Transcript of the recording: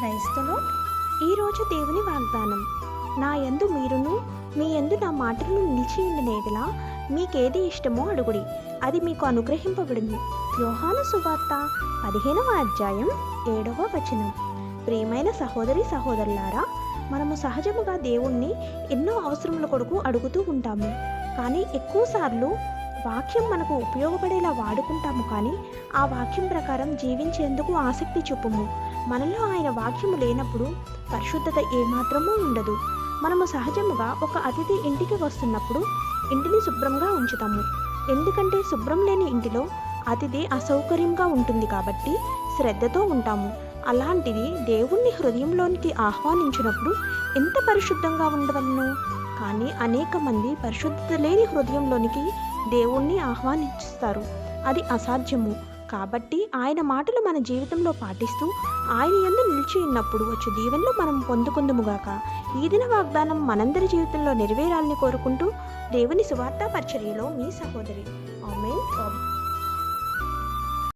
క్రైస్తలో ఈరోజు దేవుని వాగ్దానం. నా యందు మీరును మీ యందు నా మాటలను నిలిచి ఉండిన మీకేది ఇష్టమో అడుగుడి, అది మీకు అనుగ్రహింపబడింది. యోహాను సువార్త 15వ అధ్యాయం 7వ వచనం. ప్రియమైన సహోదరి సహోదరులారా, మనము సహజముగా దేవుణ్ణి ఎన్నో అవసరముల కొరకు అడుగుతూ ఉంటాము. కానీ ఎక్కువసార్లు వాక్యం మనకు ఉపయోగపడేలా వాడుకుంటాము, కానీ ఆ వాక్యం ప్రకారం జీవించేందుకు ఆసక్తి చూపము. మనలో ఆయన వాక్యము లేనప్పుడు పరిశుద్ధత ఏమాత్రమూ ఉండదు. మనము సహజముగా ఒక అతిథి ఇంటికి వస్తున్నప్పుడు ఇంటిని శుభ్రంగా ఉంచుతాము, ఎందుకంటే శుభ్రం లేని ఇంటిలో అతిథి అసౌకర్యంగా ఉంటుంది కాబట్టి శ్రద్ధతో ఉంటాము. అలాంటిది దేవుణ్ణి హృదయంలోనికి ఆహ్వానించినప్పుడు ఎంత పరిశుద్ధంగా ఉండవలను. కానీ అనేక మంది పరిశుద్ధత లేని హృదయంలోనికి దేవుణ్ణి ఆహ్వానిస్తారు, అది అసాధ్యము. కాబట్టి ఆయన మాటలు మన జీవితంలో పాటిస్తూ ఆయన యందు నిలిచి ఉన్నప్పుడు వచ్చు దీవెనలు మనం పొందుకుందుముగాక. ఈ దిన వాగ్దానం మనందరి జీవితంలో నెరవేరాలని కోరుకుంటూ దేవుని సువార్తా పరిచర్యలో మీ సహోదరి. ఆమేన్.